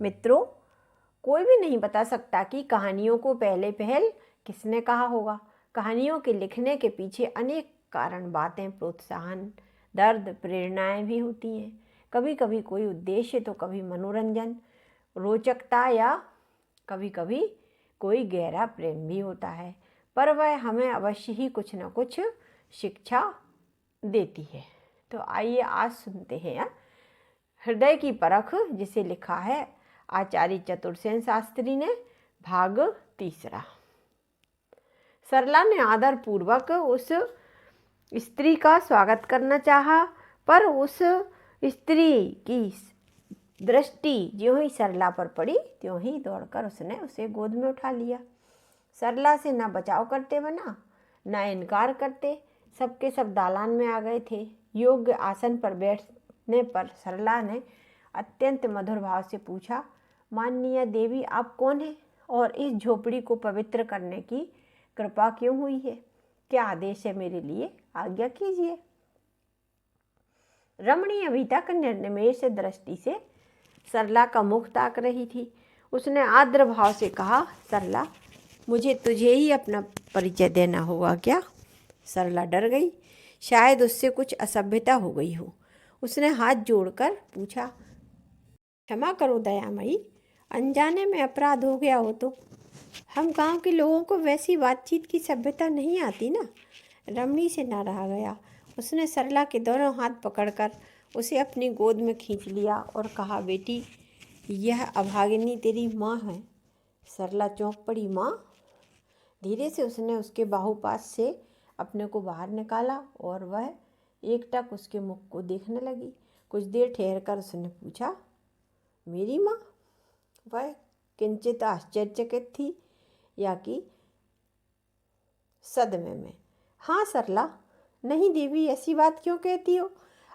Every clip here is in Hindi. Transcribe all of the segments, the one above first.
मित्रों, कोई भी नहीं बता सकता कि कहानियों को पहले पहल किसने कहा होगा। कहानियों के लिखने के पीछे अनेक कारण, बातें, प्रोत्साहन, दर्द, प्रेरणाएं भी होती हैं। कभी कभी कोई उद्देश्य तो कभी मनोरंजन, रोचकता या कभी कभी कोई गहरा प्रेम भी होता है, पर वह हमें अवश्य ही कुछ न कुछ शिक्षा देती है। तो आइए आज सुनते हैं हृदय की परख, जिसे लिखा है आचार्य चतुरसेन शास्त्री ने। भाग तीसरा। सरला ने आदर पूर्वक उस स्त्री का स्वागत करना चाहा, पर उस स्त्री की दृष्टि ज्यों ही सरला पर पड़ी त्यों ही दौड़कर उसने उसे गोद में उठा लिया। सरला से न बचाव करते बना न इनकार करते, सबके सब दालान में आ गए थे। योग्य आसन पर बैठने पर सरला ने अत्यंत मधुर भाव से पूछा, माननीय देवी, आप कौन हैं और इस झोपड़ी को पवित्र करने की कृपा क्यों हुई है? क्या आदेश है मेरे लिए? आज्ञा कीजिए। रमणी अभी तक निर्निमेष दृष्टि से सरला का मुख ताक रही थी। उसने आर्द्र भाव से कहा, सरला, मुझे तुझे ही अपना परिचय देना होगा क्या? सरला डर गई, शायद उससे कुछ असभ्यता हो गई हो। उसने हाथ जोड़कर पूछा, क्षमा करो दयामयी, अनजाने में अपराध हो गया हो तो। हम गांव के लोगों को वैसी बातचीत की सभ्यता नहीं आती ना। रमणी से ना रहा गया। उसने सरला के दोनों हाथ पकड़कर उसे अपनी गोद में खींच लिया और कहा, बेटी, यह अभागिनी तेरी माँ है। सरला चौंक पड़ी। माँ? धीरे से उसने उसके बाहुपास से अपने को बाहर निकाला और वह एकटक उसके मुख को देखने लगी। कुछ देर ठहरकर उसने पूछा, मेरी माँ? वह किंचित आश्चर्यचकित थी, या कि सदमे में। हाँ सरला। नहीं देवी, ऐसी बात क्यों कहती हो?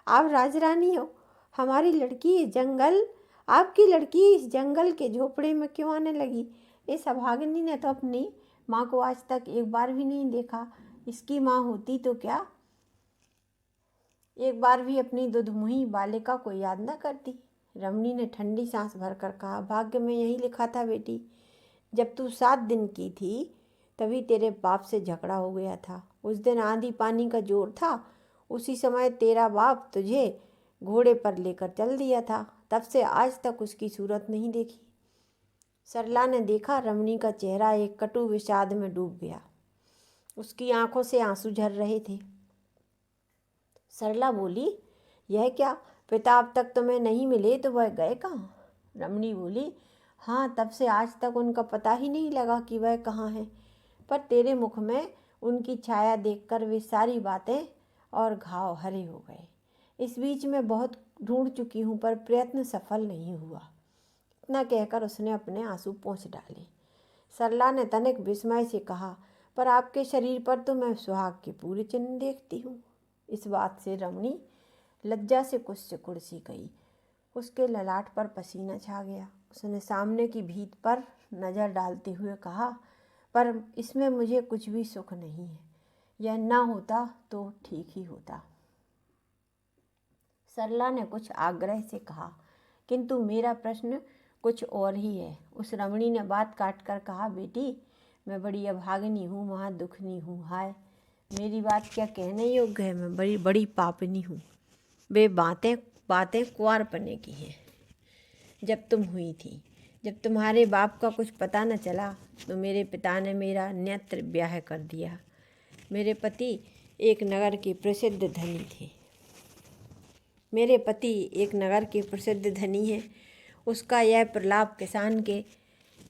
आप राजरानी हो। हमारी लड़की इस जंगल आपकी लड़की इस जंगल के झोपड़े में क्यों आने लगी? इस अभागिनी ने तो अपनी माँ को आज तक एक बार भी नहीं देखा। इसकी माँ होती तो क्या एक बार भी अपनी दुधमुही बालिका को याद न करती? रमणी ने ठंडी सांस भरकर कहा, भाग्य में यही लिखा था बेटी। जब तू 7 दिन की थी तभी तेरे बाप से झगड़ा हो गया था। उस दिन आंधी पानी का जोर था। उसी समय तेरा बाप तुझे घोड़े पर लेकर चल दिया था। तब से आज तक उसकी सूरत नहीं देखी। सरला ने देखा रमणी का चेहरा एक कटु विषाद में डूब गया। उसकी आंखों से आंसू झर रहे थे। सरला बोली, यह क्या, पिता अब तक तुम्हें नहीं मिले तो वह गए कहाँ? रमणी बोली, हाँ, तब से आज तक उनका पता ही नहीं लगा कि वह कहाँ हैं। पर तेरे मुख में उनकी छाया देखकर वे सारी बातें और घाव हरे हो गए। इस बीच में बहुत ढूंढ चुकी हूँ, पर प्रयत्न सफल नहीं हुआ। इतना कहकर उसने अपने आंसू पोंछ डाले। सरला ने तनिक विस्मय से कहा, पर आपके शरीर पर तो मैं सुहाग के पूरे चिन्ह देखती हूँ। इस बात से रमणी लज्जा से कुछ सिकुड़ सी गई। उसके ललाट पर पसीना छा गया। उसने सामने की भीत पर नज़र डालते हुए कहा, पर इसमें मुझे कुछ भी सुख नहीं है। यह ना होता तो ठीक ही होता। सरला ने कुछ आग्रह से कहा, किंतु मेरा प्रश्न कुछ और ही है। उस रमणी ने बात काट कर कहा, बेटी, मैं बड़ी अभागिनी हूँ, महा दुखनी हूँ। हाय, मेरी बात क्या कहने योग्य है? मैं बड़ी बड़ी पापनी हूँ। वे बातें कुंवारपने की हैं, जब तुम हुई थी। जब तुम्हारे बाप का कुछ पता न चला तो मेरे पिता ने मेरा नेत्र ब्याह कर दिया। मेरे पति एक नगर के प्रसिद्ध धनी थे। मेरे पति एक नगर के प्रसिद्ध धनी हैं। उसका यह प्रलाप किसान के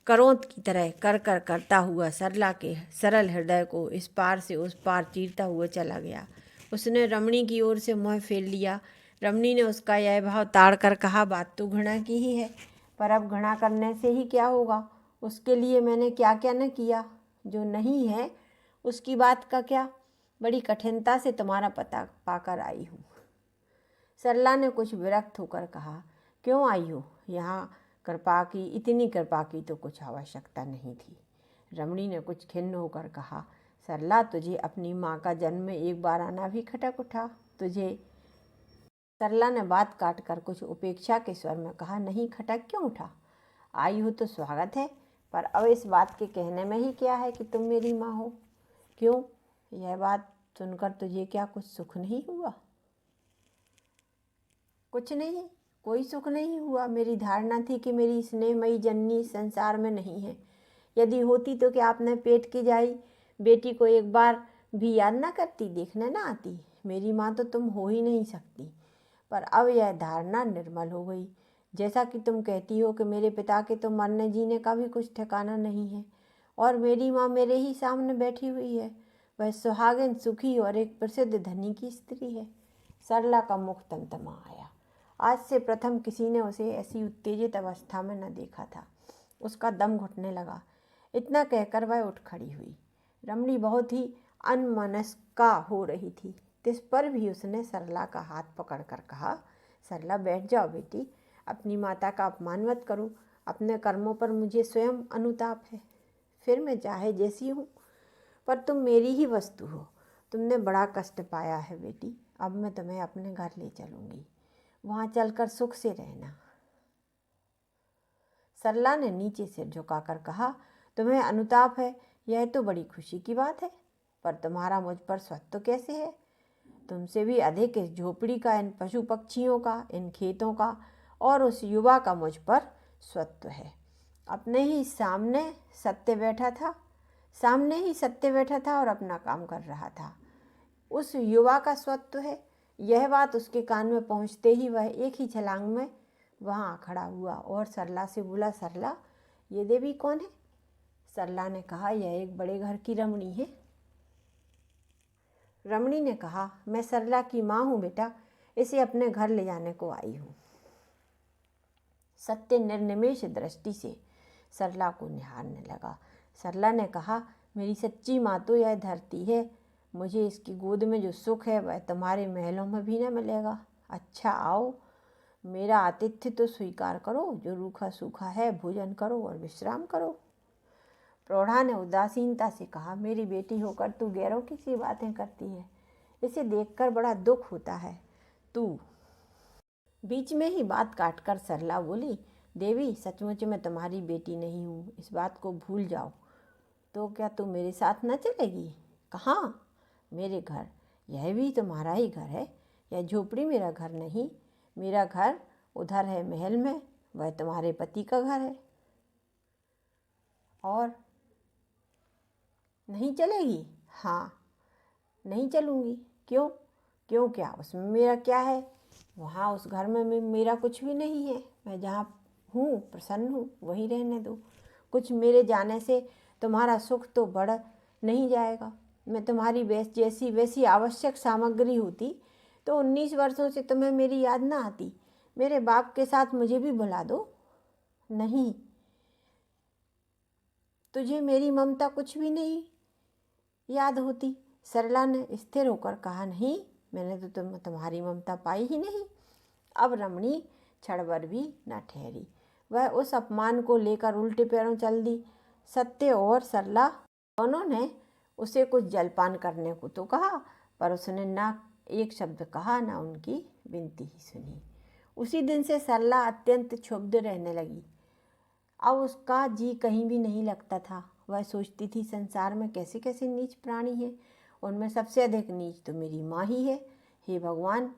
करोंत की तरह कर कर करता हुआ सरला के सरल हृदय को इस पार से उस पार चीरता हुआ चला गया। उसने रमणी की ओर से मुँह फेर लिया। रमणी ने उसका यह भाव ताड़ कर कहा, बात तो घृणा की ही है, पर अब घृणा करने से ही क्या होगा? उसके लिए मैंने क्या क्या न किया। जो नहीं है उसकी बात का क्या? बड़ी कठिनता से तुम्हारा पता पाकर आई हूँ। सरला ने कुछ विरक्त होकर कहा, क्यों आई हो यहाँ? इतनी कृपा की तो कुछ आवश्यकता नहीं थी। रमणी ने कुछ खिन्न होकर कहा, सरला, तुझे अपनी माँ का जन्म में एक बार आना भी खटक उठा तुझे? सरला ने बात काट कर कुछ उपेक्षा के स्वर में कहा, नहीं, खटक क्यों उठा? आई हो तो स्वागत है, पर अब इस बात के कहने में ही क्या है कि तुम मेरी माँ हो? क्यों, यह बात सुनकर तुझे क्या कुछ सुख नहीं हुआ? कुछ नहीं, कोई सुख नहीं हुआ। मेरी धारणा थी कि मेरी स्नेहमयी जननी संसार में नहीं है। यदि होती तो क्या आपने पेट की जाई बेटी को एक बार भी याद ना करती, देखने ना आती? मेरी माँ तो तुम हो ही नहीं सकती। पर अब यह धारणा निर्मल हो गई। जैसा कि तुम कहती हो कि मेरे पिता के तो मरने जीने का भी कुछ ठिकाना नहीं है, और मेरी माँ मेरे ही सामने बैठी हुई है। वह सुहागिन, सुखी और एक प्रसिद्ध धनी की स्त्री है। सरला का मुख तमतमा आया। आज से प्रथम किसी ने उसे ऐसी उत्तेजित अवस्था में न देखा था। उसका दम घुटने लगा। इतना कहकर वह उठ खड़ी हुई। रमणी बहुत ही अनमनस्का हो रही थी। तिस पर भी उसने सरला का हाथ पकड़कर कहा, सरला बैठ जाओ बेटी, अपनी माता का अपमान मत करो। अपने कर्मों पर मुझे स्वयं अनुताप है। फिर मैं चाहे जैसी हूँ, पर तुम मेरी ही वस्तु हो। तुमने बड़ा कष्ट पाया है बेटी, अब मैं तुम्हें अपने घर ले चलूँगी, वहाँ चलकर सुख से रहना। सरला ने नीचे सिर झुकाकर कहा, तुम्हें अनुताप है, यह तो बड़ी खुशी की बात है, पर तुम्हारा मुझ पर स्वत्व कैसे है? तुमसे भी अधिक इस झोपड़ी का, इन पशु पक्षियों का, इन खेतों का और उस युवा का मुझ पर स्वत्व है। अपने ही सामने सत्य बैठा था और अपना काम कर रहा था। उस युवा का स्वत्व है। यह बात उसके कान में पहुंचते ही वह एक ही छलांग में वहाँ खड़ा हुआ और सरला से बोला, सरला, ये देवी कौन है? सरला ने कहा, यह एक बड़े घर की रमणी है। रमणी ने कहा, मैं सरला की माँ हूँ बेटा, इसे अपने घर ले जाने को आई हूँ। सत्य निर्निमेष दृष्टि से सरला को निहारने लगा। सरला ने कहा, मेरी सच्ची माँ तो यह धरती है। मुझे इसकी गोद में जो सुख है वह तुम्हारे महलों में भी न मिलेगा। अच्छा आओ, मेरा आतिथ्य तो स्वीकार करो। जो रूखा सूखा है भोजन करो और विश्राम करो। प्रौढ़ा ने उदासीनता से कहा, मेरी बेटी होकर तू गैरों की सी बातें करती है, इसे देखकर बड़ा दुख होता है। तू बीच में ही बात काटकर सरला बोली, देवी, सचमुच में तुम्हारी बेटी नहीं हूँ, इस बात को भूल जाओ। तो क्या तू मेरे साथ न चलेगी? कहाँ? मेरे घर। यह भी तुम्हारा ही घर है। यह झोपड़ी मेरा घर नहीं। मेरा घर उधर है महल में, वह तुम्हारे पति का घर है। और नहीं चलेगी? हाँ, नहीं चलूँगी। क्यों? क्यों क्या? उसमें मेरा क्या है? वहाँ उस घर में मेरा कुछ भी नहीं है। मैं जहाँ हूँ, प्रसन्न हूँ, वहीं रहने दो। कुछ मेरे जाने से तुम्हारा सुख तो बढ़ नहीं जाएगा। मैं तुम्हारी वैसी आवश्यक सामग्री होती तो 19 वर्षों से तुम्हें मेरी याद ना आती। मेरे बाप के साथ मुझे भी भुला दो। नहीं, तुझे मेरी ममता कुछ भी नहीं याद होती। सरला ने स्थिर होकर कहा, नहीं, मैंने तो तुम्हारी ममता पाई ही नहीं। अब रमणी क्षण भर भी न ठहरी। वह उस अपमान को लेकर उल्टे पैरों चल दी। सत्य और सरला दोनों ने उसे कुछ जलपान करने को तो कहा, पर उसने ना एक शब्द कहा, ना उनकी विनती ही सुनी। उसी दिन से सरला अत्यंत क्षुब्ध रहने लगी। अब उसका जी कहीं भी नहीं लगता था। वह सोचती थी, संसार में कैसे कैसे नीच प्राणी हैं, उनमें सबसे अधिक नीच तो मेरी माँ ही है। हे भगवान,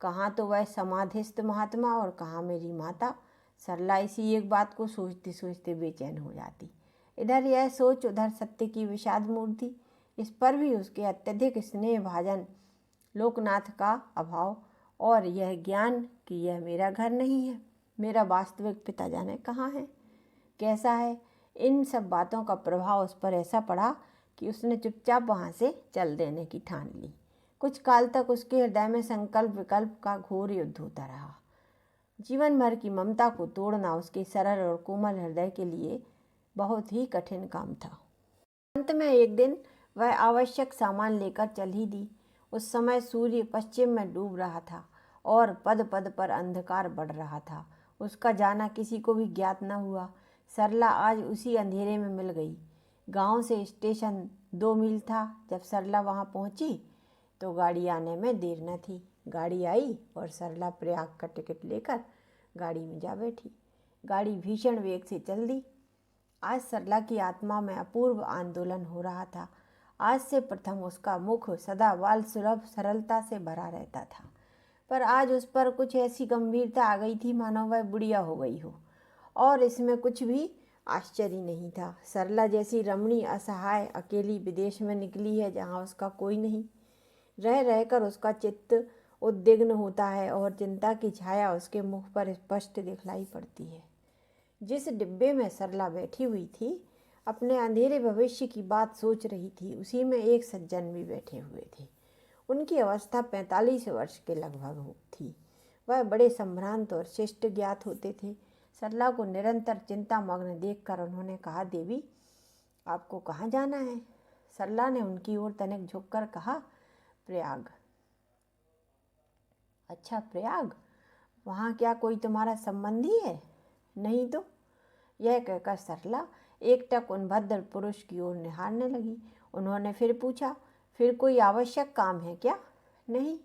कहाँ तो वह समाधिस्थ महात्मा और कहाँ मेरी माता। सरला इसी एक बात को सोचते सोचते बेचैन हो जाती। इधर यह सोच, उधर सत्य की विषाद मूर्ति। इस पर भी उसके अत्यधिक स्नेह भाजन लोकनाथ का अभाव और यह ज्ञान कि यह मेरा घर नहीं है, मेरा वास्तविक पिता जाने कहाँ है, कैसा है। इन सब बातों का प्रभाव उस पर ऐसा पड़ा कि उसने चुपचाप वहाँ से चल देने की ठान ली। कुछ काल तक उसके हृदय में संकल्प विकल्प का घोर युद्ध होता रहा। जीवन भर की ममता को तोड़ना उसके सरल और कोमल हृदय के लिए बहुत ही कठिन काम था। अंत में एक दिन वह आवश्यक सामान लेकर चल ही दी। उस समय सूर्य पश्चिम में डूब रहा था और पद पद पर अंधकार बढ़ रहा था। उसका जाना किसी को भी ज्ञात न हुआ। सरला आज उसी अंधेरे में मिल गई। गांव से स्टेशन 2 मील था। जब सरला वहां पहुंची तो गाड़ी आने में देर न थी। गाड़ी आई और सरला प्रयाग का टिकट लेकर गाड़ी में जा बैठी। गाड़ी भीषण वेग से चल दी। आज सरला की आत्मा में अपूर्व आंदोलन हो रहा था। आज से प्रथम उसका मुख सदा बाल सुलभ सरलता से भरा रहता था, पर आज उस पर कुछ ऐसी गंभीरता आ गई थी मानो वह बुढ़िया हो गई हो। और इसमें कुछ भी आश्चर्य नहीं था। सरला जैसी रमणी असहाय अकेली विदेश में निकली है, जहाँ उसका कोई नहीं। रह रहकर उसका चित्त उद्विग्न होता है और चिंता की छाया उसके मुख पर स्पष्ट दिखलाई पड़ती है। जिस डिब्बे में सरला बैठी हुई थी, अपने अंधेरे भविष्य की बात सोच रही थी, उसी में एक सज्जन भी बैठे हुए थे। उनकी अवस्था 45 वर्ष के लगभग थी। वह बड़े संभ्रांत और शिष्ट ज्ञात होते थे। सरला को निरंतर चिंता मग्न देखकर उन्होंने कहा, देवी, आपको कहाँ जाना है? सरला ने उनकी ओर तनिक झुककर कहा, प्रयाग। अच्छा, प्रयाग? वहाँ क्या कोई तुम्हारा संबंधी है? नहीं तो। यह कहकर सरला एकटक उन भद्र पुरुष की ओर निहारने लगी। उन्होंने फिर पूछा, फिर कोई आवश्यक काम है क्या? नहीं।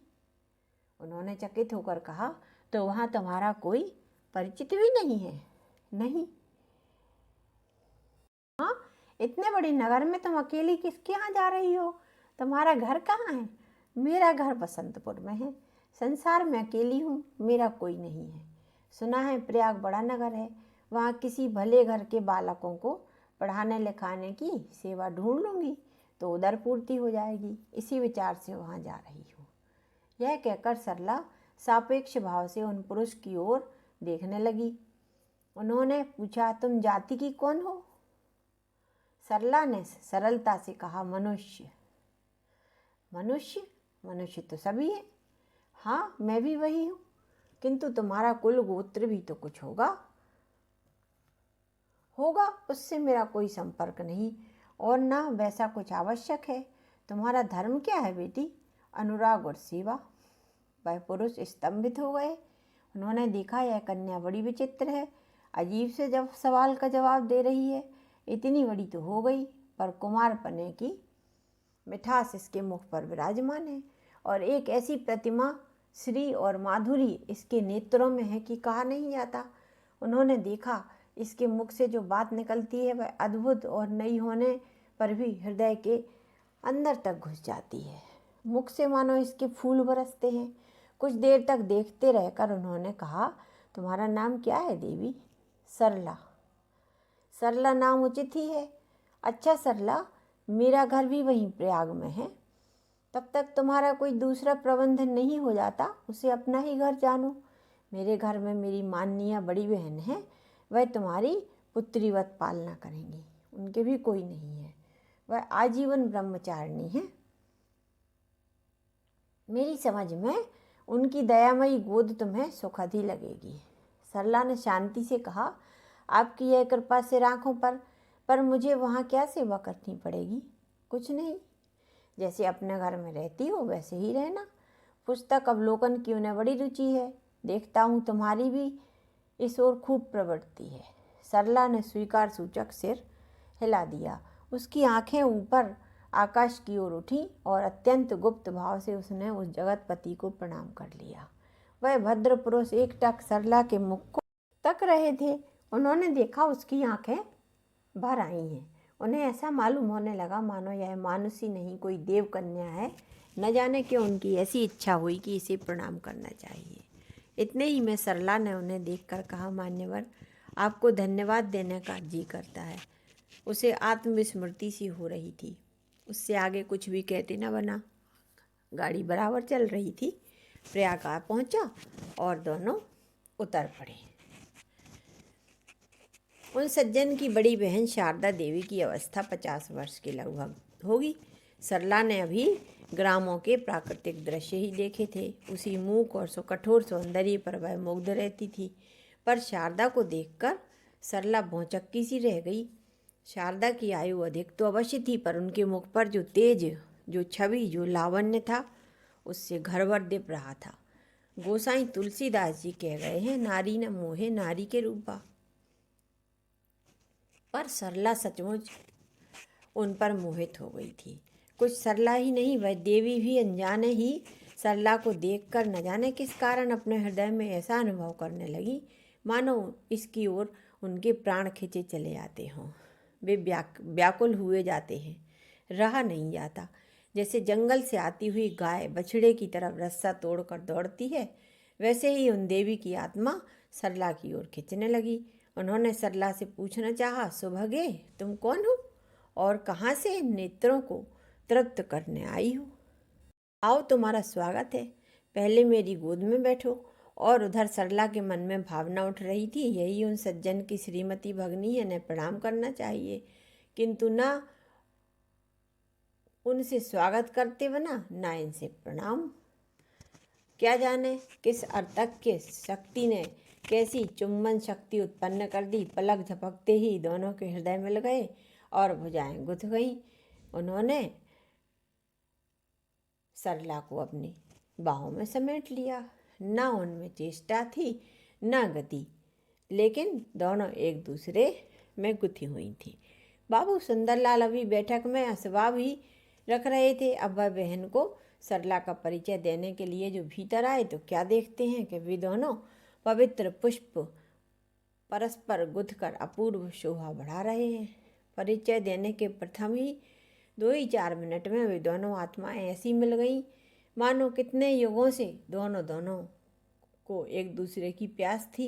उन्होंने चकित होकर कहा, तो वहाँ तुम्हारा कोई परिचित भी नहीं है? नहीं। हाँ, इतने बड़े नगर में तुम अकेली किसके यहाँ जा रही हो? तुम्हारा घर कहाँ है? मेरा घर बसंतपुर में है। संसार में अकेली हूँ, मेरा कोई नहीं है। सुना है प्रयाग बड़ा नगर है, वहाँ किसी भले घर के बालकों को पढ़ाने लिखाने की सेवा ढूंढ लूँगी तो उधर पूर्ति हो जाएगी। इसी विचार से वहाँ जा रही हूँ। यह कहकर सरला सापेक्ष भाव से उन पुरुष की ओर देखने लगी। उन्होंने पूछा, तुम जाति की कौन हो? सरला ने सरलता से कहा, मनुष्य। मनुष्य? मनुष्य तो सभी है। हाँ, मैं भी वही हूँ, किंतु तुम्हारा कुल गोत्र भी तो कुछ होगा। होगा, उससे मेरा कोई संपर्क नहीं और ना वैसा कुछ आवश्यक है। तुम्हारा धर्म क्या है बेटी? अनुराग और सेवा। वह पुरुष स्तंभित हो गए। उन्होंने देखा यह कन्या बड़ी विचित्र है, अजीब से जब सवाल का जवाब दे रही है। इतनी बड़ी तो हो गई, पर कुमार पने की मिठास इसके मुख पर विराजमान है और एक ऐसी प्रतिमा श्री और माधुरी इसके नेत्रों में है कि कहा नहीं जाता। उन्होंने देखा इसके मुख से जो बात निकलती है वह अद्भुत और नई होने पर भी हृदय के अंदर तक घुस जाती है। मुख से मानो इसके फूल बरसते हैं। कुछ देर तक देखते रहकर उन्होंने कहा, तुम्हारा नाम क्या है देवी? सरला। सरला नाम उचित ही है। अच्छा सरला, मेरा घर भी वहीं प्रयाग में है। तब तक तुम्हारा कोई दूसरा प्रबंध नहीं हो जाता, उसे अपना ही घर जानो। मेरे घर में मेरी माननीय बड़ी बहन है, वह तुम्हारी पुत्रीवत पालना करेंगी। उनके भी कोई नहीं है, वह आजीवन ब्रह्मचारिणी है। मेरी समझ में उनकी दयामयी गोद तुम्हें सुखद ही लगेगी। सरला ने शांति से कहा, आपकी यह कृपा सिर आँखों पर मुझे वहाँ क्या सेवा करनी पड़ेगी? कुछ नहीं, जैसे अपने घर में रहती हो वैसे ही रहना। पुस्तक अवलोकन की उन्हें बड़ी रुचि है, देखता हूँ तुम्हारी भी इस ओर खूब प्रवृत्ति है। सरला ने स्वीकार सूचक सिर हिला दिया। उसकी आंखें ऊपर आकाश की ओर उठी और अत्यंत गुप्त भाव से उसने उस जगतपति को प्रणाम कर लिया। वह भद्र पुरुष एकटक सरला के मुख को तक रहे थे। उन्होंने देखा उसकी आंखें भर आई हैं। उन्हें ऐसा मालूम होने लगा मानो यह मानुषी नहीं कोई देव कन्या है। न जाने क्यों उनकी ऐसी इच्छा हुई कि इसे प्रणाम करना चाहिए। इतने ही में सरला ने उन्हें देखकर कहा, मान्यवर, आपको धन्यवाद देने का जी करता है। उसे आत्मविस्मृति सी हो रही थी। उससे आगे कुछ भी कहते न बना। गाड़ी बराबर चल रही थी। प्रयाग आ पहुँचा और दोनों उतर पड़े। उन सज्जन की बड़ी बहन शारदा देवी की अवस्था 50 वर्ष के लगभग होगी। सरला ने अभी ग्रामों के प्राकृतिक दृश्य ही देखे थे। उसी मूक और कठोर सौंदर्य पर वह मुग्ध रहती थी, पर शारदा को देखकर सरला भौचक्की सी रह गई। शारदा की आयु अधिक तो अवश्य थी, पर उनके मुख पर जो तेज, जो छवि, जो लावण्य था, उससे घर भर दिप रहा था। गोसाई तुलसीदास जी कह गए हैं, नारी न मोहे नारी के रूपा। पर सरला सचमुच उन पर मोहित हो गई थी। कुछ सरला ही नहीं, वह देवी भी अनजाने ही सरला को देखकर न जाने किस कारण अपने हृदय में ऐसा अनुभव करने लगी मानो इसकी ओर उनके प्राण खींचे चले आते हों। वे व्याकुल हुए जाते हैं, रहा नहीं जाता। जैसे जंगल से आती हुई गाय बछड़े की तरफ रस्सा तोड़कर दौड़ती है, वैसे ही उन देवी की आत्मा सरला की ओर खींचने लगी। उन्होंने सरला से पूछना चाहा, सुभगे तुम कौन हो और कहाँ से नेत्रों को तृप्त करने आई हो? आओ, तुम्हारा स्वागत है, पहले मेरी गोद में बैठो। और उधर सरला के मन में भावना उठ रही थी, यही उन सज्जन की श्रीमती भगनी है, इन्हें प्रणाम करना चाहिए, किंतु ना उनसे स्वागत करते बना ना इनसे प्रणाम। क्या जाने किस अर्तक के शक्ति ने कैसी चुम्बन शक्ति उत्पन्न कर दी। पलक झपकते ही दोनों के हृदय मिल गए और भुजाएं गुथ गईं। उन्होंने सरला को अपनी बाहों में समेट लिया। ना उनमें चेष्टा थी ना गति, लेकिन दोनों एक दूसरे में गुथी हुई थी। बाबू सुंदरलाल अभी बैठक में असबाब ही रख रहे थे। अब वह बहन को सरला का परिचय देने के लिए जो भीतर आए, तो क्या देखते हैं कि वे दोनों पवित्र पुष्प परस्पर गुथ कर अपूर्व शोभा बढ़ा रहे हैं। परिचय देने के प्रथम ही 2-4 मिनट में वे दोनों आत्माएं ऐसी मिल गईं मानो कितने युगों से दोनों को एक दूसरे की प्यास थी।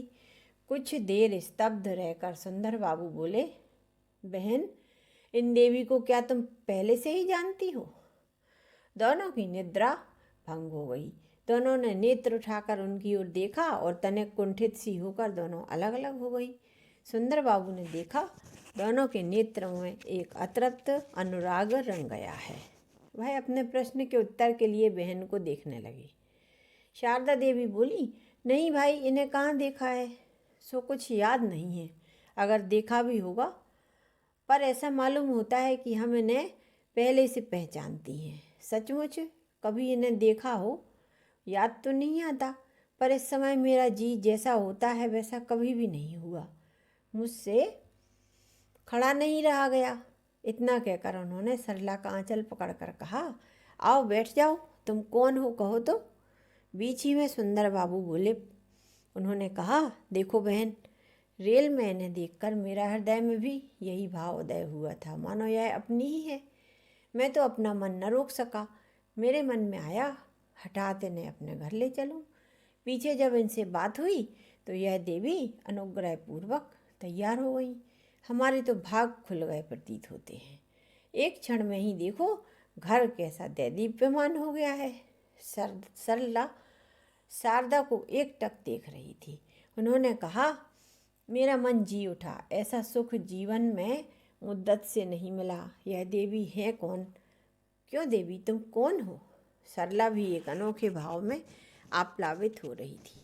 कुछ देर स्तब्ध रहकर सुंदर बाबू बोले, बहन, इन देवी को क्या तुम पहले से ही जानती हो? दोनों की निद्रा भंग हो गई। दोनों ने नेत्र उठाकर उनकी ओर देखा और तनिक कुंठित सी होकर दोनों अलग अलग हो गई। सुंदर बाबू ने देखा, दोनों के नेत्रों में एक अतृप्त अनुराग रंग गया है। वह अपने प्रश्न के उत्तर के लिए बहन को देखने लगी। शारदा देवी बोली, नहीं भाई, इन्हें कहाँ देखा है, सो कुछ याद नहीं है। अगर देखा भी होगा, पर ऐसा मालूम होता है कि हम इन्हें पहले से पहचानती हैं। सचमुच कभी इन्हें देखा हो याद तो नहीं आता, पर इस समय मेरा जी जैसा होता है वैसा कभी भी नहीं हुआ। मुझसे खड़ा नहीं रहा गया। इतना कहकर उन्होंने सरला का आंचल पकड़कर कहा, आओ बैठ जाओ, तुम कौन हो कहो तो। बीच ही में सुंदर बाबू बोले। उन्होंने कहा, देखो बहन, रेल में इन्हें देखकर मेरा हृदय में भी यही भाव उदय हुआ था, मानो यह अपनी ही है। मैं तो अपना मन न रोक सका। मेरे मन में आया, हठात इन्हें अपने घर ले चलूं। पीछे जब इनसे बात हुई तो यह देवी अनुग्रह पूर्वक तैयार हो गई। हमारे तो भाग खुल गए प्रतीत होते हैं। एक क्षण में ही देखो घर कैसा दैदीप्यमान हो गया है। सरला शारदा को एकटक देख रही थी। उन्होंने कहा, मेरा मन जी उठा, ऐसा सुख जीवन में मुद्दत से नहीं मिला। यह देवी है कौन? क्यों देवी, तुम कौन हो? सरला भी एक अनोखे भाव में आप्लावित हो रही थी।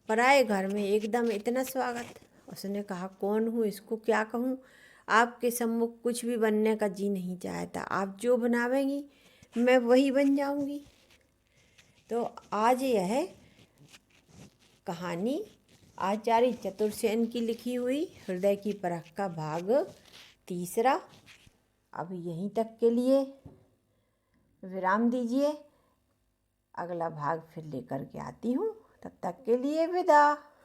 पराए घर में एकदम इतना स्वागत। उसने कहा, कौन हूँ, इसको क्या कहूँ? आपके सम्मुख कुछ भी बनने का जी नहीं चाहता। आप जो बनावेंगी मैं वही बन जाऊंगी। तो आज यह कहानी आचार्य चतुर्सेन की लिखी हुई हृदय की परख का भाग 3 अब यहीं तक के लिए विराम दीजिए। अगला भाग फिर लेकर के आती हूँ। तब तक के लिए विदा।